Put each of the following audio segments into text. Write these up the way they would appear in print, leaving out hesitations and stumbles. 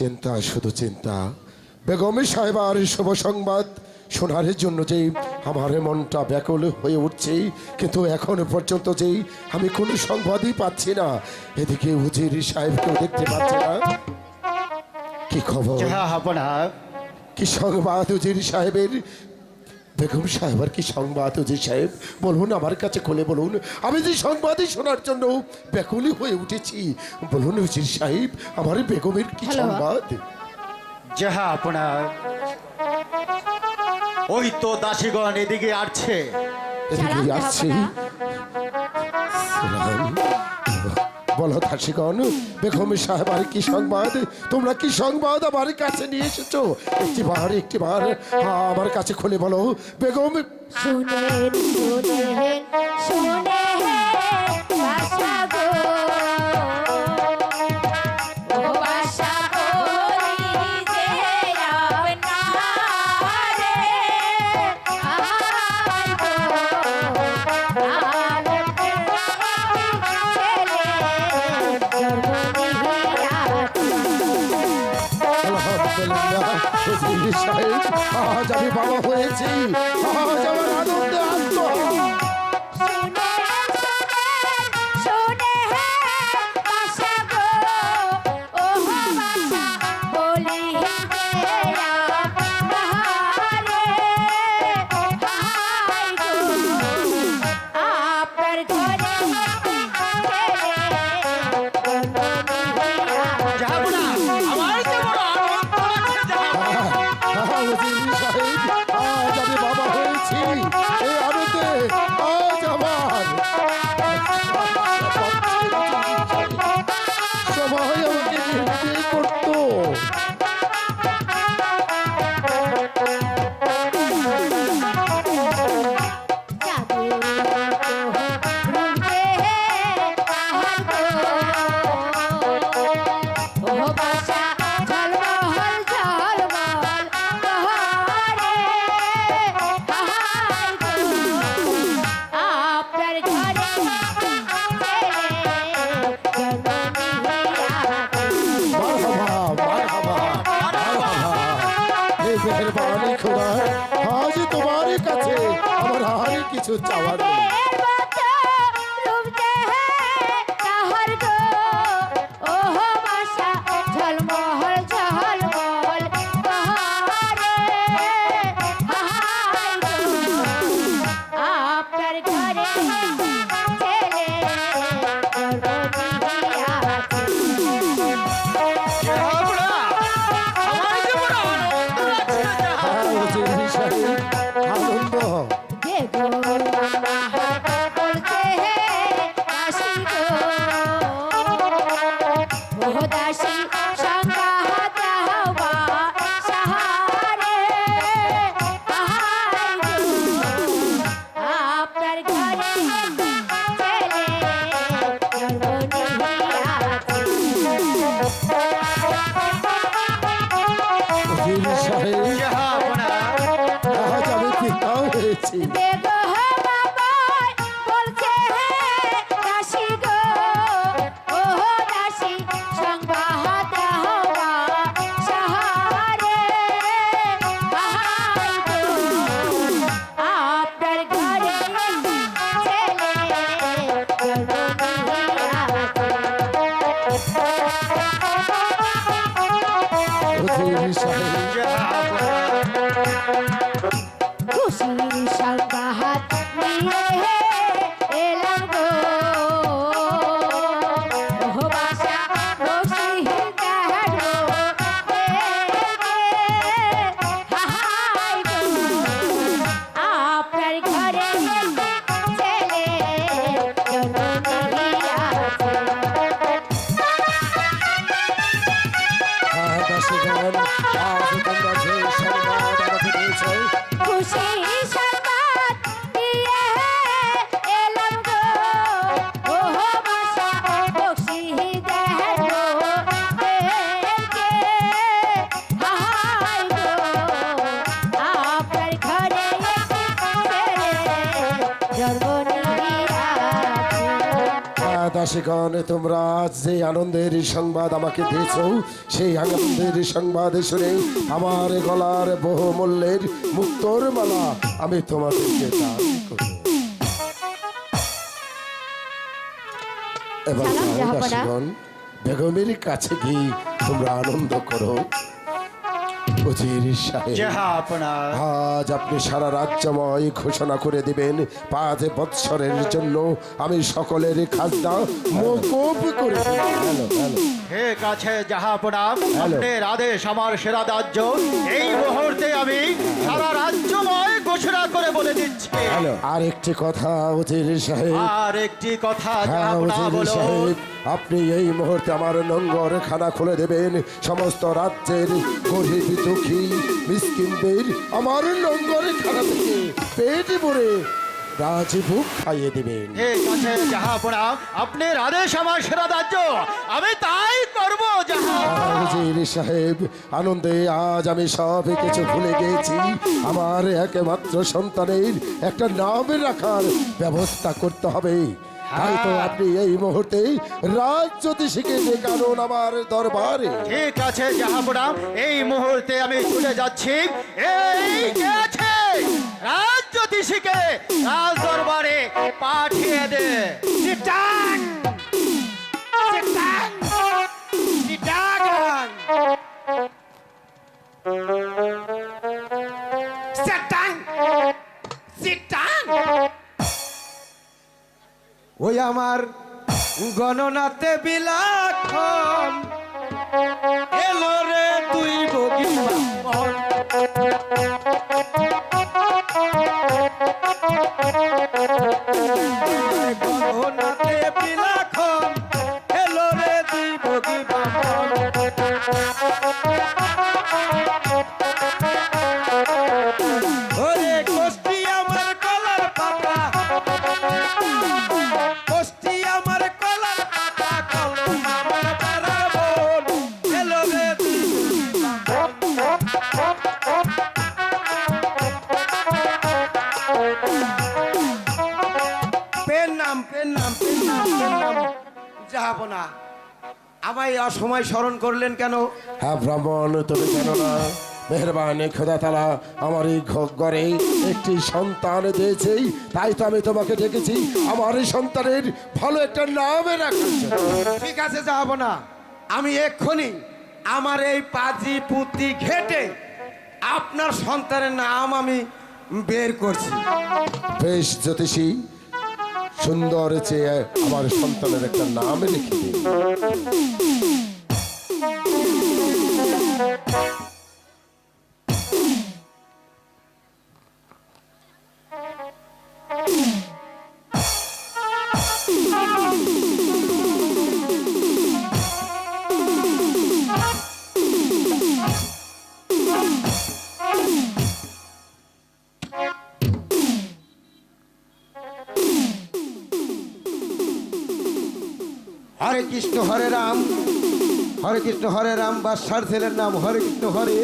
চিন্তা, শুধু চিন্তা। বেগমের সাহেবার শুভ সংবাদ শোনার জন্য যে আমার মনটা ব্যাকুল হয়ে উঠছে, কিন্তু এখনো পর্যন্ত যে আমি কোনো সংবাদই পাচ্ছি না। এদিকে উজির সাহেবকেও দেখতে পাচ্ছি না। কি খবর, কি সংবাদ উজির সাহেবের? বেগম সাহেব আর কি সংবাদ উজির সাহেব? বলুন, আমার কাছে খুলে বলুন। আমি যে সংবাদই শোনার জন্য ব্যাকুলি হয়ে উঠেছি। বলুন উজির সাহেব, আমার বেগমের কি সংবাদ? যাহা আপনার ওই তো দাসীগণ এদিকে আসছে। এদিকে আসছি। বলো দাসীগণ, বেগম সাহেব আর কি সংবাদ? তোমরা কি সংবাদ আমার কাছে নিয়ে এসেছো? একটিবার আমার কাছে খুলে বলো বেগম। শুনেন শুনেন শুনেন বাসা গো, ও বাসা বলি যে আপনারে আয় গো, আনন্দের ছেলে জন্মদিহিয়া। আলহামদুলিল্লাহ উজির সাহেব, আজ আমি বাবা হয়েছি। আজ আমার আনন্দে আত্মহারা। আজ আমি বাবা হয়েছি। এই আনন্দে আজ আমার সবাই আমাকে বিয়ে করতো। আজ তোমার কাছে আমার আর কিছু চাওয়ার নেই। আজ আমি পিতা হয়েছি। খুশির সংবাদ নিয়ে এলাম গো, ও বাসা বসি কাটবো হাই গো, আপনার ঘরে ছেলে জন্মদিহিয়া। দাসীগণ, আজ তোমরা যে সংবাদ আমাকে দিয়েছ, খুশি সংবাদ দাসীগণ, তোমরা আজ যে আনন্দের সংবাদ আমাকে দিয়েছ, সেই আনন্দের সংবাদ শুনে আমার গলার বহুমূল্যের মুক্তোর মালা আমি তোমাদেরকে দান করব। এবার সালাম যাও জাহাপনা। দাসীগণ, বেগমের কাছে গিয়ে তোমরা আনন্দ করো। উজির সাহেব, জাহাপনা আজ আপনি সারা রাজ্যময় ঘোষণা করে দিবেন 5 বৎসরের জন্য আমি সকলের খাজনা মওকুফ করে দেব। হ্যালো হ্যালো ঠিক আছে জাহাপনা, হ্যালো। আপনার আদেশ আমার সেরা রাজ্য। এই মুহূর্তে আমি সারা রাজ্যময় ঘোষণা করে বলে দিচ্ছি। হ্যালো, আর একটি কথা উজির সাহেব, আর একটি কথা হ্যাঁ জাহাপনা উজির বলো। সাহেব, আপনি এই মুহূর্তে আমার নোংর খানা খুলে দেবেন। সমস্ত রাজ্যের গরিব দুঃখী মিসকিনদের আমার নোংর খানা থেকে পেট ভরে রাজভোগ খাইয়ে দেবেন। ঠিক আছে জাহাপনা, আপনার আদেশ আমার সেরা রাজ্য, আমি তাই করব জাহাপনা। উজির সাহেব, আনন্দে আজ আমি সব কিছু ভুলে গেছি। আমার একমাত্র সন্তানের একটা নাম রাখার ব্যবস্থা করতে হবে। তাই তো আপনি এই মুহূর্তে রাজ্যোতিষীকে ডেকানুন আমার দরবারে। ঠিক আছে জাহাপনা, এই মুহূর্তে আমি ছুটে যাচ্ছি। এই যে আছে রাজ্যোতিষীকে রাজ দরবারে পাঠিয়ে দে। Sitang! Sitang! Sitagan! Sitang! Sitang! ওই আমার গণনাতে বিলাখন এলো রে তুই বগি বামন। গণনাতে বিলাখন এলো রে তুই বগি বামন। ওরে কষ্টি আমার কলার পাতা, কষ্টি আমার কলার পাতা, কলম আমার পাড়ার বোন এলো রে তুই বগি বামন। পেন নাম যাবো না। আমায় অসময় স্মরণ করলেন কেন? হ্যাঁ ব্রাহ্মণ, তুমি জানো না মেহরবান খোদা তাআলা আমার এই ঘরে একটি সন্তান দিয়েছে, তাই তো আমি তোমাকে ডেকেছি আমার এই সন্তানের ভালো একটা নাম রাখার জন্য। ঠিক আছে, যাবো না। আমি এক্ষুনি আমার এই পাজি পুঁতি ঘেটে আপনার সন্তানের নাম আমি বের করছি। বেশ জ্যোতিষী, সুন্দর চেয়ে আমার সন্তানের একটা নাম লিখে দিন। হরে কৃষ্ণ হরে রাম, হরে কৃষ্ণ হরে রাম। বাদশার ছেলের নাম হরে কৃষ্ণ হরে।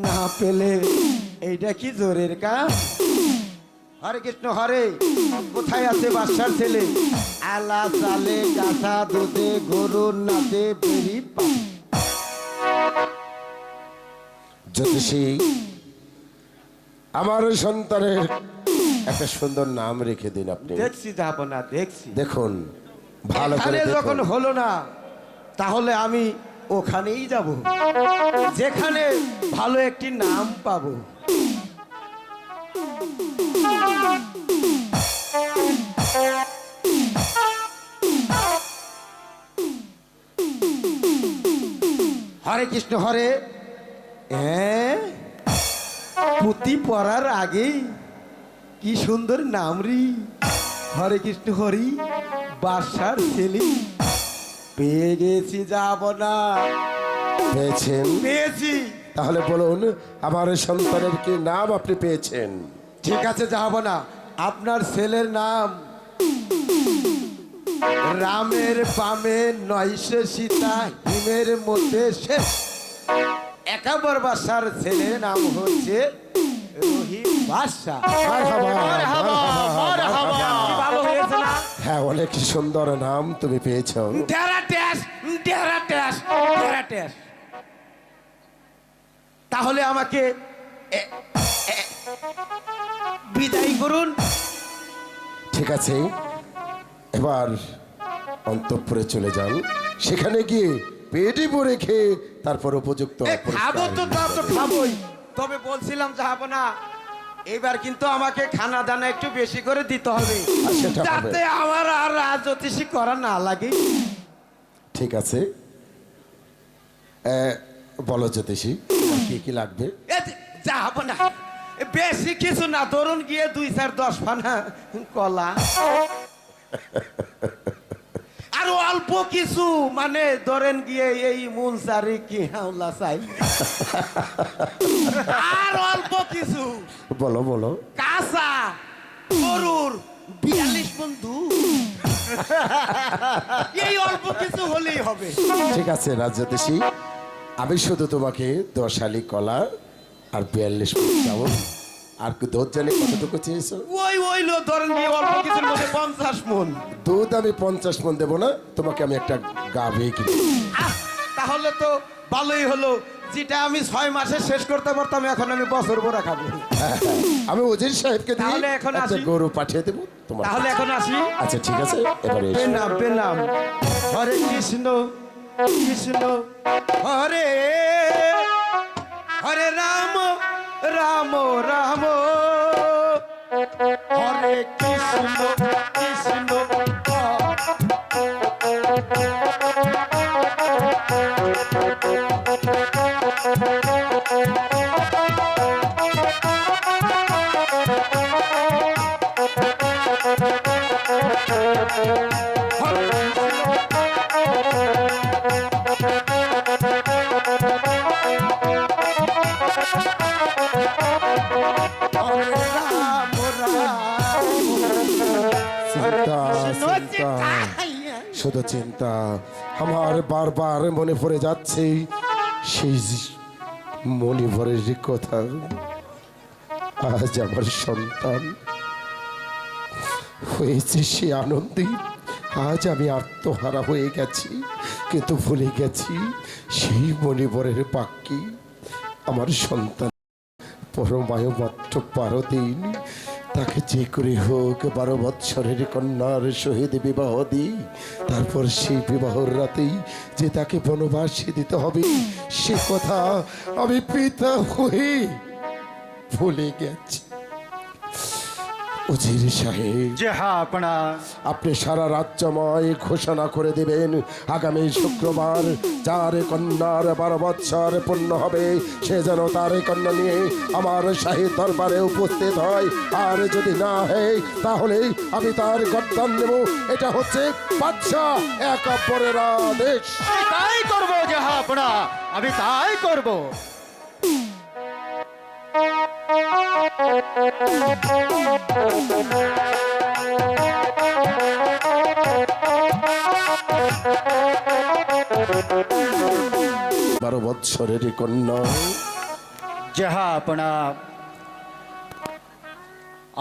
না পেলে এইটা কি জোরের কাজ? হরে কৃষ্ণ হরে। কোথায় আছে বাদশার ছেলে? আলা চালে কাঁচা দুধে গরুর নাতে বেরি পা। জ্যোতিষী, আমার সন্তানের একটা সুন্দর নাম রেখে দিন আপনি। দেখছি, যাবো না, দেখছি। দেখুন ভালো করে এখানে যখন দেখুন। হলো না, তাহলে আমি ওখানেই যাব, যেখানে ভালো একটি নাম পাবো। হরে কৃষ্ণ হরে। হ্যাঁ, পুঁতি পড়ার আগেই কি সুন্দর নাম রি। হরে কৃষ্ণ হরি, বাদশার ছেলে। পেয়ে গেছি, যাব না। পেয়েছেন? পেয়েছি। তাহলে বলুন আমার সন্তানের কি নাম আপনি পেয়েছেন? ঠিক আছে, যাব না। আপনার ছেলের নাম রামের বামে নয়শে সীতা, হিমের মধ্যে শেষ। একাবর বাদশার ছেলের নাম হচ্ছে রহিম বাদশা। মারহাবা, মারহাবা, মারহাবা, মারহাবা। মারহাবা। ভালো হয়েছে না? হ্যাঁ, অনেক সুন্দর নাম তুমি পেয়েছো। ডেরাটেস। তাহলে আমাকে বিদায় করুন। ঠিক আছে, এবার অন্তঃপুরে চলে যান। সেখানে গিয়ে পেটে ভরে খেয়ে তারপর উপযুক্ত খাবো তো তা তো খাবোই, তবে বলছিলাম যাবো না, এবার কিন্তু আমাকে খানা দানা একটু বেশি করে দিতে হবে, সেটা হবে। যাতে আমার আর রাজজ্যোতিষী করা না লাগে। ঠিক আছে, বলো জ্যোতিষী, তোমার কি কি লাগবে? যাবো না, বেশি কিছু না, ধরুন গিয়ে 2-4-10 ফানা কলা, আর অল্প কিছু, মানে ধরেন গিয়ে এই মুনসারি কি হাওলা চাই, আর অল্প কিছু বলো বলো। কাঁচা গরুর 42 বন্ধু, এই অল্প কিছু হলেই হবে। ঠিক আছে রাজজ্যোতিষী, আমি শুধু তোমাকে 10 আলি কলা আর 42 ফুট চাউল আর দুধ জানি কতটুকু চেয়েছো? ওই লো ধরেন গিয়ে অল্প কিছুর মধ্যে 50 মন দুধ আমি 50 মণ দেবো না, তোমাকে আমি একটা গাভী কিনে দেবো। তাহলে তো ভালোই হলো, যেটা আমি 6 মাসে শেষ করতে পারতাম এখন আমি বছর ভরা খাবো। আমি ওজির সাহেবকে দিয়ে তাহলে এখন একটা আসি? গরু পাঠিয়ে দেবো তোমার। তাহলে এখন আসি। আচ্ছা ঠিক আছে, এবারে এসো। বেনাম হরে কৃষ্ণ কৃষ্ণ হরে হরে রাম রাম রাম হরে কৃষ্ণ কৃষ্ণ হরে রাম চিন্তা চিন্তা, শুধু চিন্তা। আমার বারবার মনে পড়ে যাচ্ছে সেই মণিভরের কথা। আজ আমার সন্তান হয়েছে সে আনন্দে, আজ আমি আত্মহারা হয়ে গেছি, কিন্তু ভুলে গেছি সেই মণিভরের বাক্যে আমার সন্তান পরমায়ু মাত্র 12 দিন, তাকে যে করে হোক 12 বৎসরের কন্যার সহিত বিবাহ দিই, তারপর সেই বিবাহর রাতেই যে তাকে বনবাসে দিতে হবে সে কথা আমি পিতা হয়ে ভুলে গেছি। উজির সাহেব, জাহাপনা, আপনি সারা রাজ্যময় ঘোষণা করে দেবেন আগামী শুক্রবার যার কন্যার 12 বৎসর পূর্ণ হবে সে যেন তার কন্যা নিয়ে আমার শাহী দরবারে উপস্থিত হয়, আর যদি না হয় তাহলে আমি তার গর্দান নেব। এটা হচ্ছে বাদশাহ এক অপরের আদেশ। আমি তাই করবো জাহাপনা, আমি তাই করবো। বারো বৎসরের কন্যা, জাহাপনা,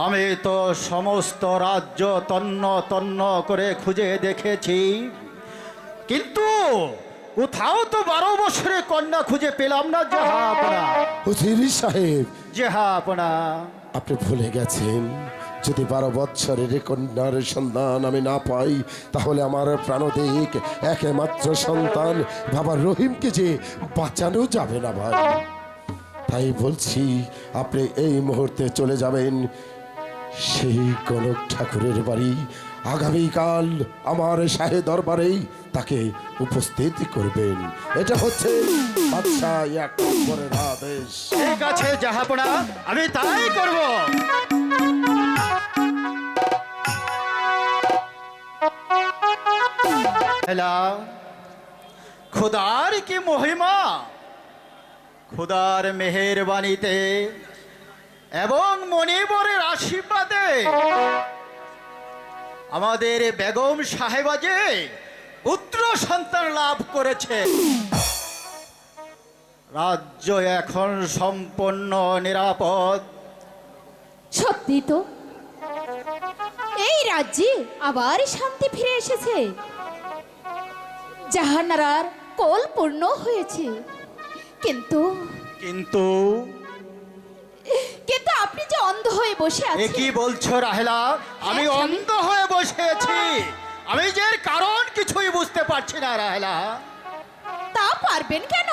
আমি তো সমস্ত রাজ্য তন্ন তন্ন করে খুঁজে দেখেছি, কিন্তু কোথাও তো 12 বছরের কন্যা খুঁজে পেলাম না জাহাপনা। উজির সাহেব, জাহাপনা, আপনি ভুলে গেছেন যদি 12 বৎসরের কন্যার সন্ধান আমি না পাই তাহলে আমার প্রাণদিক একমাত্র সন্তান বাবা রহিমকে যে বাঁচানো যাবে না ভাই। তাই বলছি আপনি এই মুহূর্তে চলে যাবেন সেই কনক ঠাকুরের বাড়ি, আগামীকাল আমার শাহে দরবারেই তাকে উপস্থিত করবেন। এটা হচ্ছে বাদশাহ এক নম্বরের আদেশ। ঠিক আছে জাহাপনা, আমি তাই করব। হ্যালো, খুদার কি মহিমা, খুদার মেহেরবানিতে এবং মনিবরের আশীর্বাদে আমাদের বেগম সাহেবা যে পুত্র সন্তান লাভ করেছে। রাজ্য এখন সম্পূর্ণ নিরাপদ। সত্যি তো, এই রাজ্যে আবার শান্তি ফিরে এসেছে। জাহানারার কল পূর্ণ হয়েছে, কিন্তু কিন্তু কিন্তু আপনি যে অন্ধ হয়ে বসে এ আছেন। কি বলছো রাহেলা? আমি হ্যাঁ, স্বামী। অন্ধ হয়ে বসে আছি? আমি যে এর কারণ কিছুই বুঝতে পারছি না রাহেলা। তা পারবেন কেন?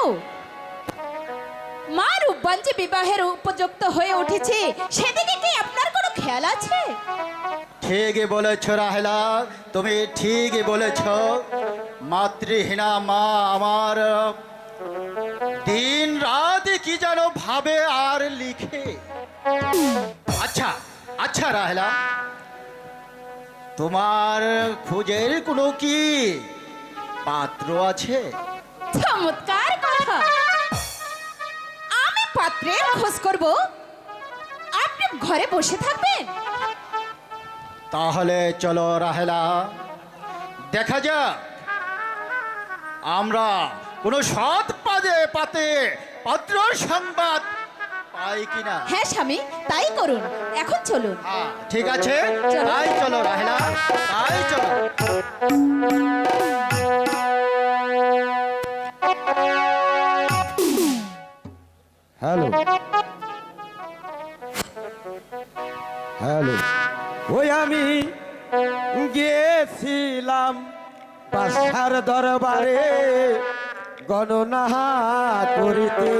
মা রূপবান যে বিবাহের উপযুক্ত হয়ে উঠেছে, সেদিকে কি আপনার কোনো খেয়াল আছে? ঠিকই বলেছ রাহেলা, তুমি ঠিকই বলেছ। মাতৃহীনা মা আমার দিন রাত কি যেন ভাবে আর লিখে। আচ্ছা আচ্ছা রাহেলা, তোমার খুঁজের কোনো কি পাত্র আছে? চমৎকার কথা। আমি পাত্রের খোঁজ করব, আপনি ঘরে বসে থাকবেন? তাহলে চলো রাহেলা, দেখা যাক আমরা কোনো সৎ পাতে পাত্রর সংবাদ পাই কিনা। হ্যাঁ স্বামী, তাই করুন। এখন চলুন। হ্যাঁ, ঠিক আছে, চলো। তাই চলো রাহেলা, তাই চলো। হ্যালো হ্যালো, ওই আমি গিয়েছিলাম বাদশার দরবারে গণনা করিতে।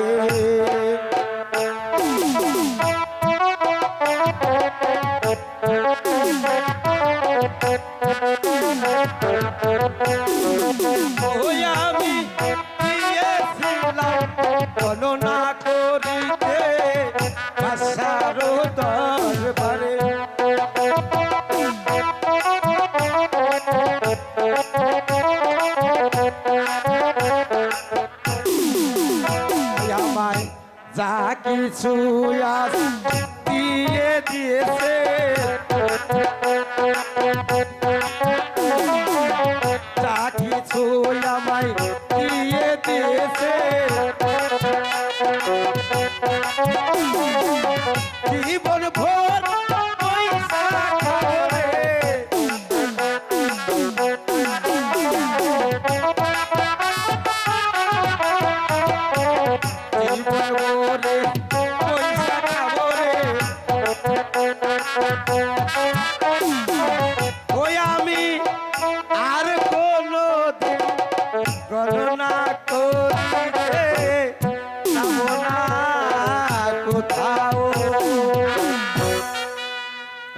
ওই আমি গিয়েছিলাম গণনা করিতে বাদশার দরবারে। আমায় যা কিছু আজ দিয়ে দিয়েছে, যা কিছু আমায় দিয়ে দিয়েছে, জীবন ভোর পয়সা করে জীবন ভরে পয়সা খাবো রে। ওই আমি আর কোনো দিন গণনা করিতে যাবো না কোথাও।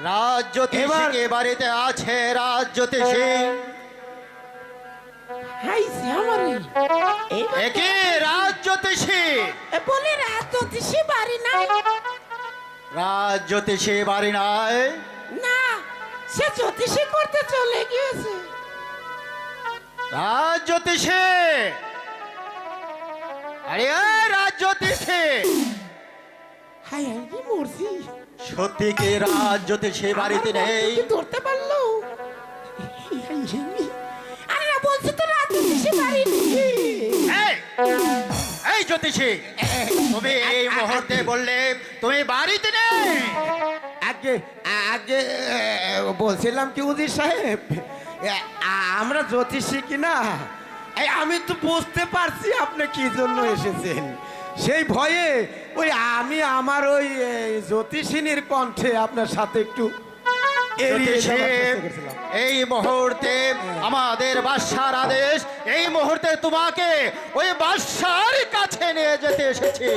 রাজ্যোতিষী কে বাড়িতে আছে? রাজ্যোতিষী একে রাজ্যোতিষী বলে রাজ্যোতিষী বাড়ি নাই। রাজ্যোতিষী বাড়ি নাই? না, সে জ্যোতিষী করতে চলে গিয়েছে। রাজ্যোতিষী, আরে রাজ্যোতিষী, হাই হাই কি মরছি, সত্যি কি রাজ্যোতিষী বাড়িতে নেই? ধরতে পারলো? আরে না, বলছি তো রাজ্যোতিষী বাড়ি নেই। এই, এই জ্যোতিষী, তুমি এই মুহূর্তে বললে তুমি বাড়িতে নেই। আগে আগে বলছিলাম কি উজির সাহেব, আমরা জ্যোতিষী কিনা, আমি তো বুঝতে পারছি আপনি কি জন্য এসেছেন। সেই ভয়ে ওই আমি আমার ওই জ্যোতিষিনীর কণ্ঠে আপনার সাথে একটু এড়িয়ে জ্যোতিষী, যাওয়ার চেষ্টা করছিলাম। এই মুহূর্তে আমাদের বাদশার আদেশ, এই মুহূর্তে তোমাকে ওই বাদশার কাছে নিয়ে যেতে এসেছি।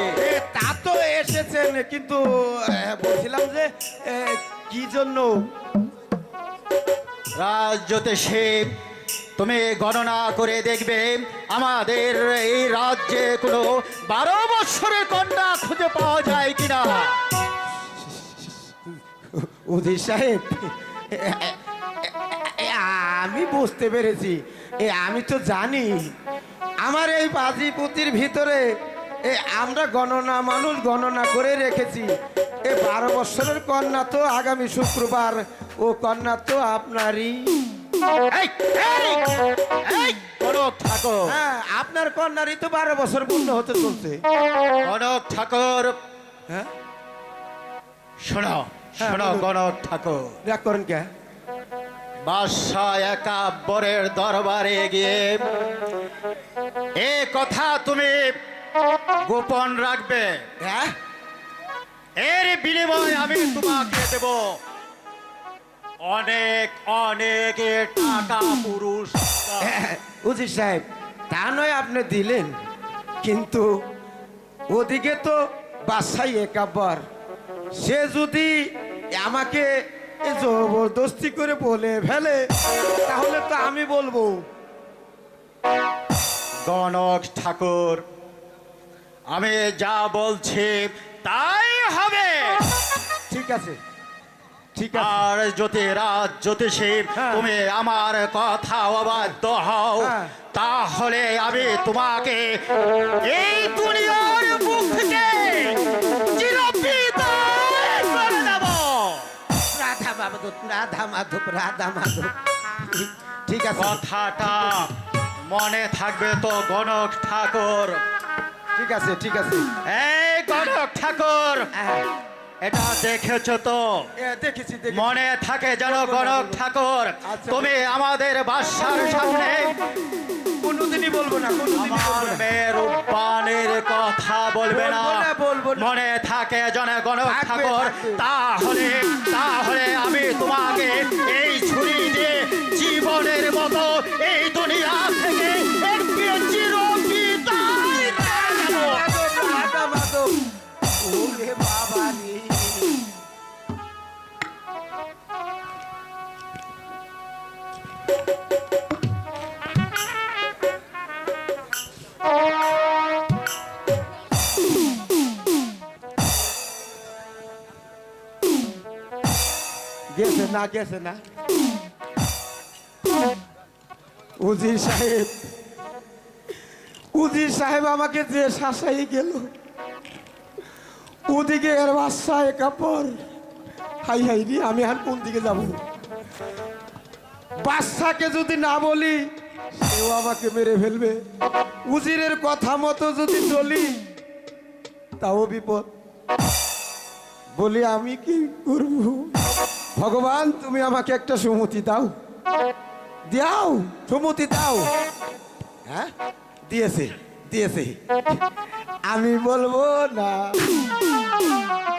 তা তো এসেছেন, কিন্তু বলছিলাম যে কি জন্য। রাজ্যোতিষী, তুমি গণনা করে দেখবে আমাদের এই রাজ্যে কোনো 12 বৎসরের কন্যা খুঁজে পাওয়া যায় কিনা। উজির সাহেব, আমি বুঝতে পেরেছি, আমি তো জানি আমার এই পাজিপুতির ভিতরে আমরা মানুষ গণনা করে রেখেছি। 12 বৎসরের কন্যা তো আগামী শুক্রবার, ও কন্যা তো আপনারই। এই, এই, এই, কনক ঠাকুর, হ্যাঁ, আপনার কন্যারই তো 12 বছর পূর্ণ হতে চলছে। কনক ঠাকুর, হ্যাঁ, শোনো, শোনো বলুন। গণক ঠাকুর, রাগ করেন কে? বাদশাহ একাব্বরের দরবারে গিয়ে এ কথা তুমি গোপন রাখবে। হ্যাঁ এর বিনিময়ে আমি তোমাকে দেব অনেক অনেক টাকা পুরস্কার। উজির সাহেব, তা নয় আপনি দিলেন, কিন্তু ওদিকে তো বাদশাহী একাব্বর, সে যদি আমাকে এ জবরদস্তি করে বলে ফেলে তাহলে তো আমি বলবো। গণক ঠাকুর, আমি যা বলছি তাই হবে। ঠিক আছে, ঠিক আছে। আর জ্যোতিষী হ্যাঁ। তুমি আমার কথা অবাধ্য হও, হ্যাঁ। তাহলে আমি তোমাকে এই দুনিয়ার মুখ থেকে চিরবিদায় করে দেব। রাধা মাধব, রাধা মাধব, রাধা মাধব। ঠিক আছে, কথাটা মনে থাকবে তো গণক ঠাকুর? ঠিক আছে, ঠিক আছে। এই গণক ঠাকুর, হ্যাঁ, এটা দেখেছো তো? দেখেছি, দেখেছি। মনে থাকে যেন গণক ঠাকুর, আচ্ছা। তুমি আমাদের বাদশার সামনে কোনোদিনই বলবো না, কোনোদিনই বলবো আমার না। মেয়ের রূপবানের কথা বলবে না। বলবো না, বলবো না। মনে থাকে যেন গণক থাকবে, ঠাকুর। থাকবে। তাহলে তাহলে আমি তোমাকে এই ছুরি দিয়ে জীবনের মতো এই দুনিয়া থেকে একটি চিরবিদায় করে দেব। মাধব, রাধা মাধব। ওরে বাবা রে। গেছে না, গেছে না। উজির সাহেব, উজির সাহেব আমাকে যে শাসাই গেল, ওদিকে এর বাদশা একাপর। হাই হাই রে, আমি আর কোন দিকে যাব? বাদশাকে যদি না বলি সেও আমাকে মেরে ফেলবে, উজিরের কথা মতো যদি চলি তাও বিপদ। বলি আমি কি করব? ভগবান, তুমি আমাকে একটা সুমতি দাও, দাও, সুমতি দাও। হ্যাঁ, দিয়েছে, দিয়েছে। আমি বলবো না,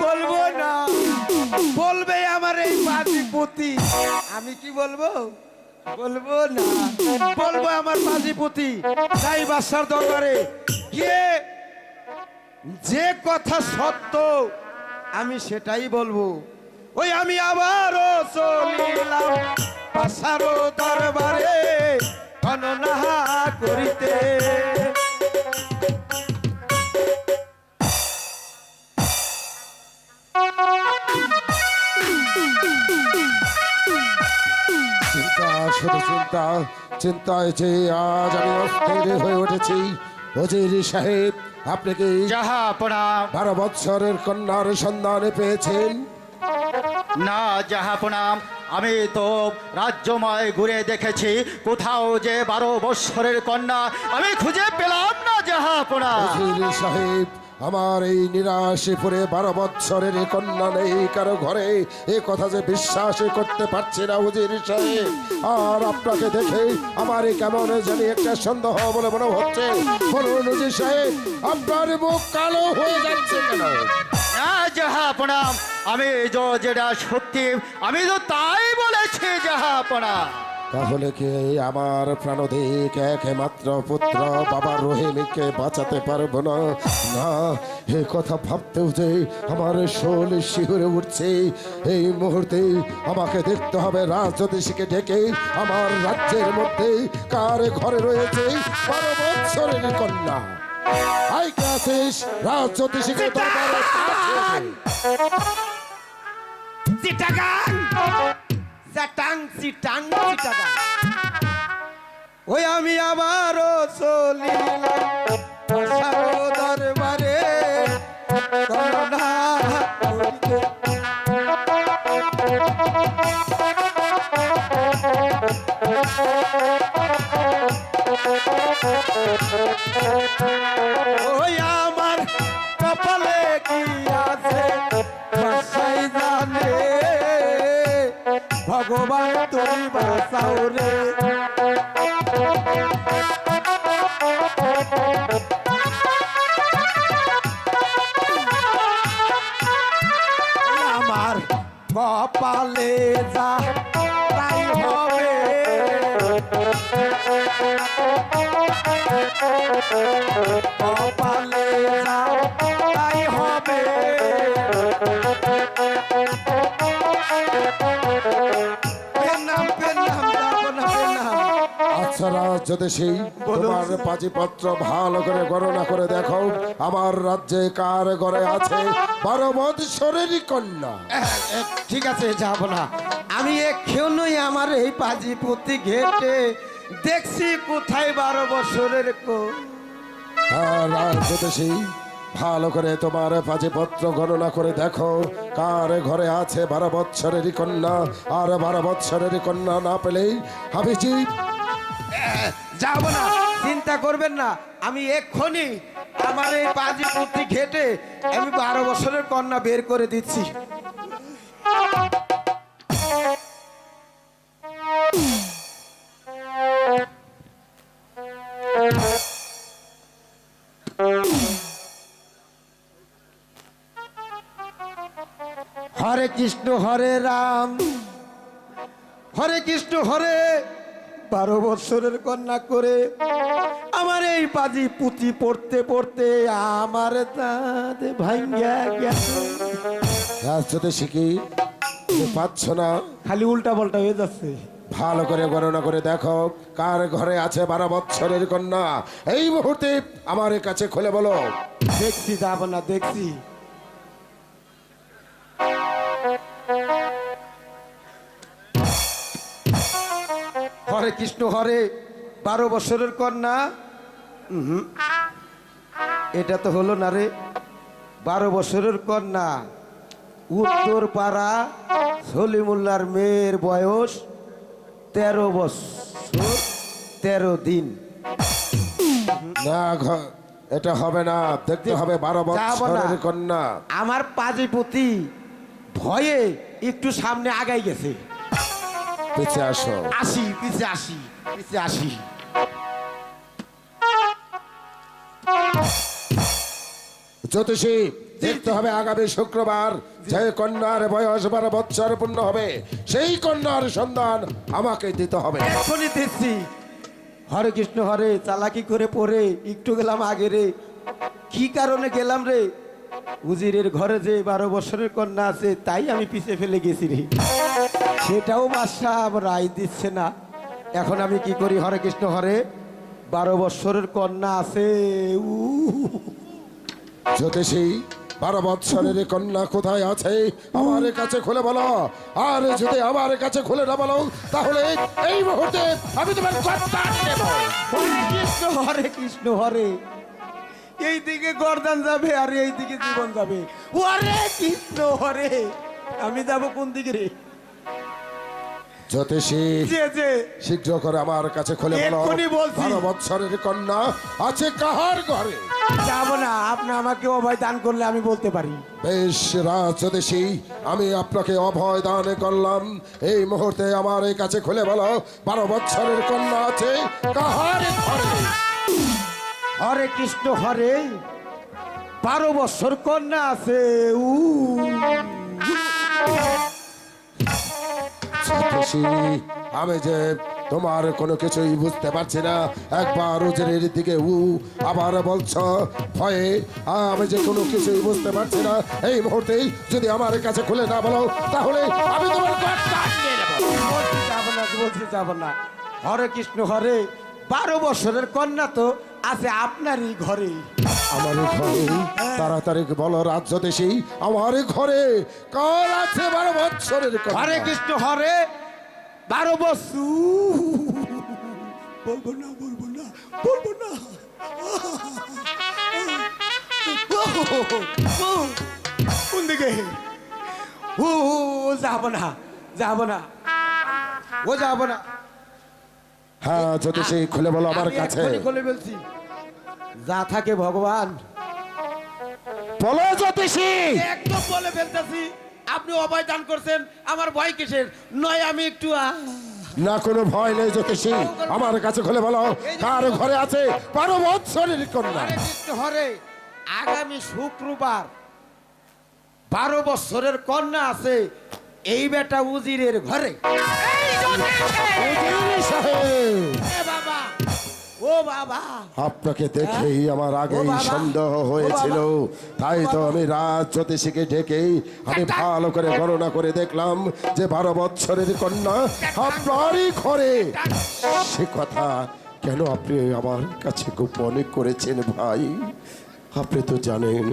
বলবো না, বলবে আমার এই পাজিপতি। আমি কি বলবো? বলবো না, বলবো আমার পাজিপতি। তাই বাদশার দরবারে গিয়ে যে কথা সত্য আমি সেটাই বলবো। ওই আমি আবারও চলিলাম বাদশার দরবারে গণনা করিতে। চিন্তা, শুধু চিন্তা, চিন্তায় যে আজ আমি অস্থির হয়ে উঠেছি। ওজির সাহেব, আপনি কি জাহাপনা, 12 বৎসরের কন্যার সন্ধানে পেয়েছেন? না জাহাপনা, আমি তো রাজ্যময় ঘুরে দেখেছি, কোথাও যে 12 বৎসরের কন্যা আমি খুঁজে পেলাম না জাহাপনা। ওজির সাহেব, আমার এই নিরাশিপুরে 12 বৎসরের কন্যা নেই কারো ঘরে, এ কথা যে বিশ্বাস করতে পারছি না ওজির সাহেব। আর আপনাকে দেখে আমার এই কেমন জানি একটা সন্দেহ বলে মনে হচ্ছে। বলুন ওজির সাহেব, আপনার মুখ কালো হয়ে যাচ্ছে কেন? না জাহাপনা, আমি যেটা সত্যি আমি তো তাই বলেছি জাহাপনা। তাহলে কি আমার প্রাণধিক একমাত্র পুত্র বাবা রহিমকে বাঁচাতে পারবো না? না, এ কথা ভাবতেও যে আমার শরীর শিহরে উঠছে। এই মুহূর্তে আমাকে দেখতে হবে রাজজ্যোতিষীকে ডেকে আমার রাজ্যের মধ্যে কার ঘরে রয়েছে 12 বৎসরের কন্যা। আই ক্লাসিস রাজজ্যোতিষীকে দরবারে পাঠিয়ে চিটাগাং, চাটাং, চিটাং, চিটাগাং। ওই আমি আবারও চলিলাম বাদশার দরবারে গণনা করিতে। ওই আমার কপালে কি আছে বাদশাই জানে। ভগবান তুমি বাঁচাও রে। আমার কপালে যা তাই হবে, কপালে যা তাই হবে। পেনাম পেনাম যাবো না পেনাম। আচ্ছা রাজ্যদেশী, তোমার পাঁচিপত্র ভালো করে গণনা করে দেখো আমার রাজ্যে কার ঘরে আছে 12 বৎসরেরই কন্যা। ঠিক আছে যাব না, আমি এক্ষুনি আমার এই পাজিপতি ঘেটে দেখছি কোথায় 12 বছরের হ্যাঁ রাজ্যদেশী, ভালো করে তোমার পাঁচিপত্র গণনা করে দেখো কার ঘরে আছে 12 বৎসরেরই কন্যা। আর 12 বৎসরেরই কন্যা না পেলেই আমি জীব। যাব না, চিন্তা করবেন না, আমি এক্ষুনি আমার এই পাজিপতি ঘেটে আমি 12 বছরের কন্যা বের করে দিচ্ছি। হরে কৃষ্ণ হরে রাম, হরে কৃষ্ণ হরে। 12 বছরের কন্যা করে আমার এই পাজি পুঁতি পড়তে পড়তে আমার দাঁত ভাঙ্গা গেছে। রাজ্যদেশী কি পাচ্ছ না? খালি উল্টা পাল্টা হয়ে যাচ্ছে। ভালো করে গণনা করে দেখো কার ঘরে আছে 12 বৎসরের কন্যা। এই মুহূর্তে আমার কাছে খুলে বলো। দেখছি, যাব না, দেখছি। হরে কৃষ্ণ হরে, 12 বছরের কন্যা। এটা তো হলো না রে। 12 বছরের কন্যা, উত্তর পাড়া সলিমুল্লার মেয়ের বয়স 13 বছর 13 দিন। না এটা হবে না, দেখতে হবে 12 বৎসরের কন্যা। আমার পাজিপতি ভয়ে একটু সামনে আগাই গেছে। পিছে আসো। আসি, পিছে আসি, পিছে আসি। জ্যোতিষী, দেখতে হবে আগামী শুক্রবার যে কন্যার বয়স 12 বৎসর পূর্ণ হবে সেই কন্যার সন্ধান আমাকে দিতে হবে। এখনই দিচ্ছি। হরে কৃষ্ণ হরে, চালাকি করে পড়ে একটু গেলাম আগে রে। কি কারণে গেলাম রে? উজিরের ঘরে যে 12 বছরের কন্যা আছে তাই আমি পিছে ফেলে গেছি রে। সেটাও বাদশা রায় দিচ্ছে না। এখন আমি কি করি? হরে কৃষ্ণ হরে, 12 বছরের কন্যা আছে। জ্যোতিষী, 12 বৎসরের কন্যা কোথায় আছে আমার কাছে খুলে বলো। আর যদি আমার কাছে খুলে না বলো তাহলে এই মুহূর্তে আমি তোমার গর্দান নেব। কৃষ্ণ হরে, কৃষ্ণ হরে। এই দিকে গর্দান যাবে আর এই দিকে জীবন যাবে। ওরে কৃষ্ণ হরে, আমি যাব কোন দিকে রে? জ্যোতিষী, যে যে শীঘ্র করে আমার কাছে খুলে বলো এক্ষুনি বলছি। 12 বৎসরের কন্যা আছে কাহার ঘরে? যাব না, আপনি আমাকে অভয় দান করলে আমি বলতে পারি। বেশ রাজ্যদেশী, আমি আপনাকে অভয় দান করলাম। এই মুহূর্তে আমার এই কাছে খুলে বলো 12 বৎসরের কন্যা আছে কাহার ঘরে? হরে কৃষ্ণ হরে, 12 বছর কন্যা আছে। জ্যোতিষী, আমি যে তোমার কোনো কিছুই বুঝতে পারছি না। একবার উজরের দিকে আবার বলছ ভয়ে, আমি যে কোনো কিছুই বুঝতে পারছি না। এই মুহূর্তেই যদি আমার কাছে খুলে না বলো তাহলে আমি তোমার গর্দান নিয়ে নেব। বলছি যাব না, বলছি যাব না। হরে কৃষ্ণ হরে, 12 বছরের কন্যা তো আছে আপনারই ঘরে। আমার ঘরে? তাড়াতাড়ি বলো রাজ্যদেশী, আমার ঘরে কার আছে 12 বৎসরের কন্যা? হরে কৃষ্ণ হরে, 12 বছর। বলবো না, বলবো না, বলবো না। কোন দিকে? ও যাব না, যাব না, ও যাব না। হ্যাঁ জ্যোতিষী, খুলে বলো আমার আমি কাছে। এক্ষুনি খুলে বলছি, যা থাকে ভগবান। বলো জ্যোতিষী। একদম বলে ফেলতেছি, আপনি অভয় দান করছেন, আমার ভয় কিসের? নয় আমি একটু না কোনো ভয় নেই জ্যোতিষী, আমার কাছে খুলে বলো কার ঘরে আছে 12 বৎসরের কন্যা? হরে কৃষ্ণ হরে, আগামী শুক্রবার 12 বছরের কন্যা আছে এই বেটা উজিরের ঘরে। উজির সাহেব, এ বাবা, ও বাবা, আপনাকে দেখেই আমার আগেই ও বাবা, সন্দেহ হয়েছিল, তাই তো আমি রাজ জ্যোতিষীকে ডেকেই আমি ভালো করে গণনা করে দেখলাম যে 12 বৎসরের কন্যা আপনারই ঘরে। সে কথা কেন আপনি আমার কাছে গোপন করেছেন ভাই? আপনি তো জানেন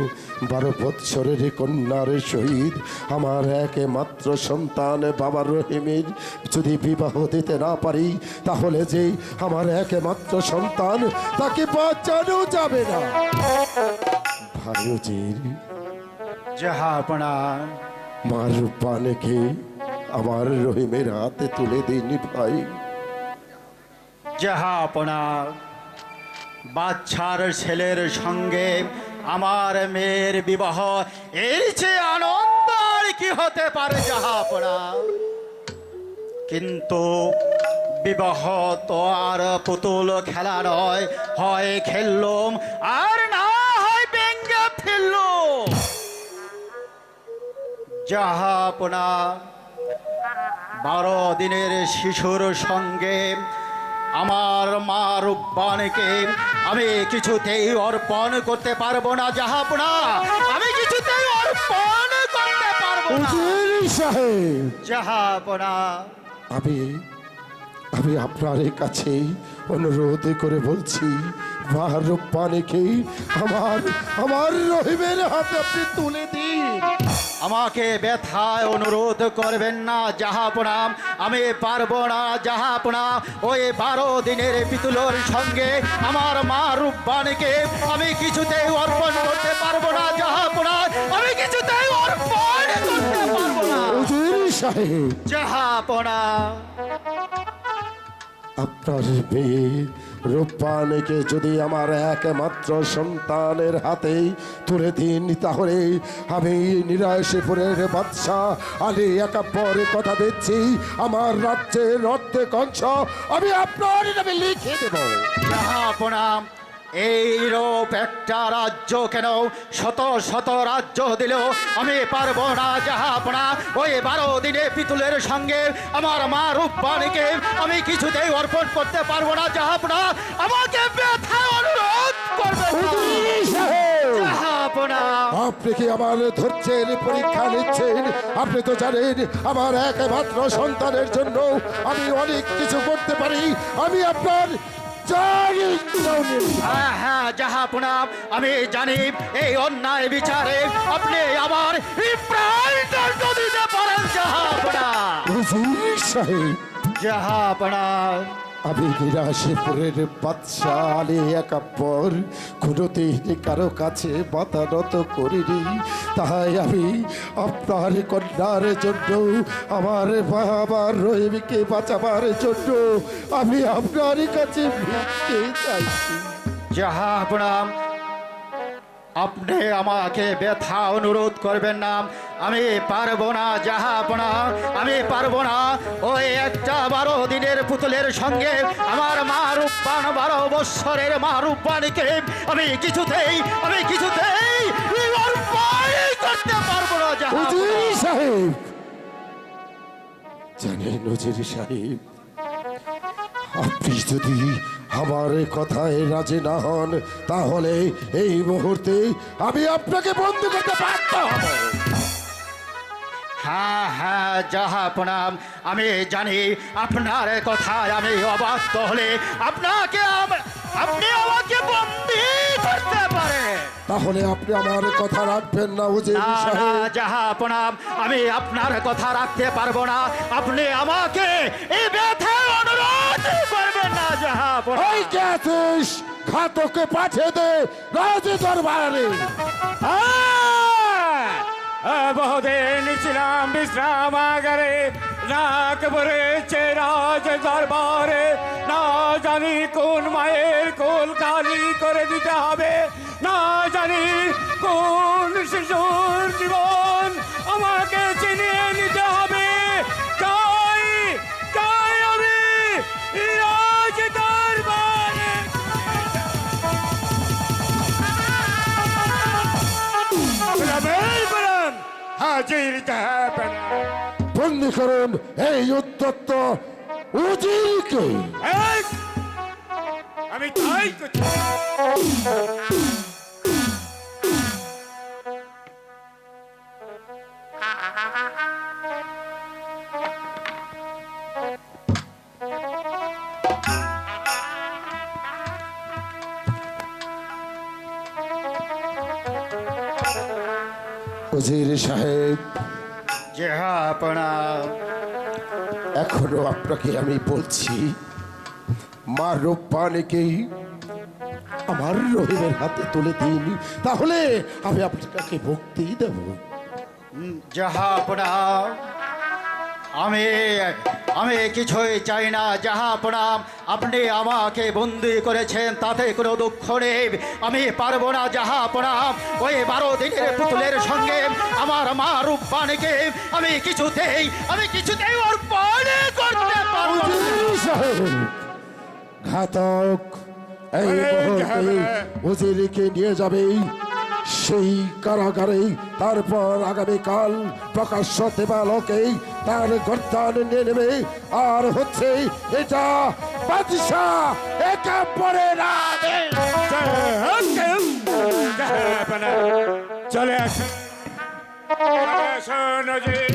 12 বৎসরের কন্যার সহিত আমার একমাত্র সন্তান বাবার রহিমের যদি বিবাহ দিতে না পারি, তাহলে যে আমার একমাত্র সন্তান তাকে বাঁচানো যাবে না। ভাইজির জাহাপনা, মার পানেকে আমার রহিমের হাতে তুলে দিন ভাই। জাহাপনা, বাচ্চার ছেলের সঙ্গে আমার মেয়ের বিবাহ এর চেয়ে আনন্দ আর কি হতে পারে জাহাপনা? কিন্তু বিবাহ তো আর পুতুল খেলা নয়, হয় খেললুম আর না হয় বেঙ্গে ফেললুম। জাহাপনা, 12 দিনের শিশুর সঙ্গে আমার মা রূপবানকে আমি কিছুতেই অর্পণ করতে পারবো না জাহাপনা, আমি কিছুতেই অর্পণ করতে পারবো না উজির সাহেব, জাহাপনা। আমি আমি আপনার কাছে অনুরোধ করে বলছি, মা রূপবানীকে আমার আমার রহিমের হাতে আপনি তুলে দিন। আমাকে ব্যথায় অনুরোধ করবেন না জাহাপনা, আমি পারবো না জাহাপনা। ওই 12 দিনের পিতুলের সঙ্গে আমার মা রূপবানকে আমি কিছুতেই অর্পণ করতে পারবো না জাহাপনা, আমি কিছুতেই অর্পণ করতে পারবো না উজির সাহেব, জাহাপনা। আপনার মেয়ে রূপবানীকে যদি আমার একমাত্র সন্তানের হাতে তুলে দিন, তাহলে আমি নিরাশপুরের বাদশাহ আলী একাব্বর কথা দিচ্ছি, আমার রাজ্যের অর্ধেক অংশ আমি আপনার নামে লিখে দেব। জাহাপনা, এইরূপ একটা রাজ্য কেন, শত শত রাজ্য দিলেও আমি পারবো না জাহাপনা। ওই 12 দিনে পিতুলের সঙ্গে আমার মা রূপবানীকে আমি কিছুতেই অর্পণ করতে পারবো না জাহাপনা, আমাকে ব্যথা অনুরোধ করবে উজির সাহেব, জাহাপনা। আপনি কি আমার ধৈর্যের পরীক্ষা নিচ্ছেন? আপনি তো জানেন আমার একমাত্র সন্তানের জন্য আমি অনেক কিছু করতে পারি, আমি আপনার হ্যাঁ হ্যাঁ জাহাপনা, আমি জানি এই অন্যায় বিচারে আপনি আমার প্রাণটা দিতে পারেন জাহাপনা। সাহেব, জাহাপনা, আমি নিরাশপুরের বাদশাহ আলী একাব্বর কোনোদিন কারো কাছে মাথা নত করিনি, তাই আমি আপনার কন্যার জন্য আমার বাবার রহিমকে বাঁচাবার জন্য আমি আপনার কাছে ভিক্ষে চাইছি। জাহাপনা, আপনি আমাকে ব্যথা অনুরোধ করবেন না, আমি পারবো না জাহাপনা, আমি পারবো না। ওই একটা 12 দিনের পুতুলের সঙ্গে আমার মা রূপবান 12 বৎসরের মা রূপবানীকে আমি কিছুতেই অর্পণ করতে পারবো না জাহাপনা। উজির সাহেব, জানেন উজির সাহেব, আপনি যদি আমার কথায় রাজি না হন, তাহলে এই মুহূর্তে আমি আপনাকে বন্ধ করতে বাধ্য হব। হ্যাঁ হ্যাঁ জাহাপনা, আমি জানি আপনার কথায় আমি অবাধ্য হলে আপনি আমাকে বন্দী করতে পারেন। তাহলে আপনি আমার কথা রাখবেন না উজির না না সাহেব? জাহাপনা, আমি আপনার কথা রাখতে পারবো না, আপনি আমাকে এই ব্যথা অনুরোধ করবেন না জাহাপনা। ওই কে আছিস? ঘাতকে পাঠিয়ে দে রাজ দরবারে। বহুদিন ছিলাম বিশ্রামাগারে, নাক পড়েছে রাজ দরবারে, না জানি কোন মায়ের কোল খালি করে দিতে হবে, না জানি কোন শিশুর জীবন আমাকে চিনি উজির জাহাপনা। বন্দি করুন এই উত্তপ্ত উজিরকে। এই! আমি তাই করছি। উজির সাহেব, জাহাপনা। এখনো আপনাকে আমি বলছি, মা রূপবাণীকেই আমার রহিমের হাতে তুলে দিন, তাহলে আমি আপনাকে মুক্তি দেব। জাহাপনা, আমি আমি কিছুই চাই না জাহাপনা। আপনি আমাকে বন্দি করেছেন, তাতে কোনো দুঃখ নেই। আমি পারবো না জাহাপনা ওই 12 দিনের পুতুলের সঙ্গে আমার মা রূপবাণীকে আমি কিছুতেই অর্পণ করতে পারবো না। উজির সাহেব, ঘাতক এই মুহূর্তে উজিরকে নিয়ে যাবে সেই কারাগারে, তারপর আগামীকাল প্রকাশ্য দেবালোকে তার গর্দান নিয়ে নেবে। আর হচ্ছে এটা বাদশাহ একেবারে রাধে। জাহাপনা, চলে আসুন, চলে আসুন উজির।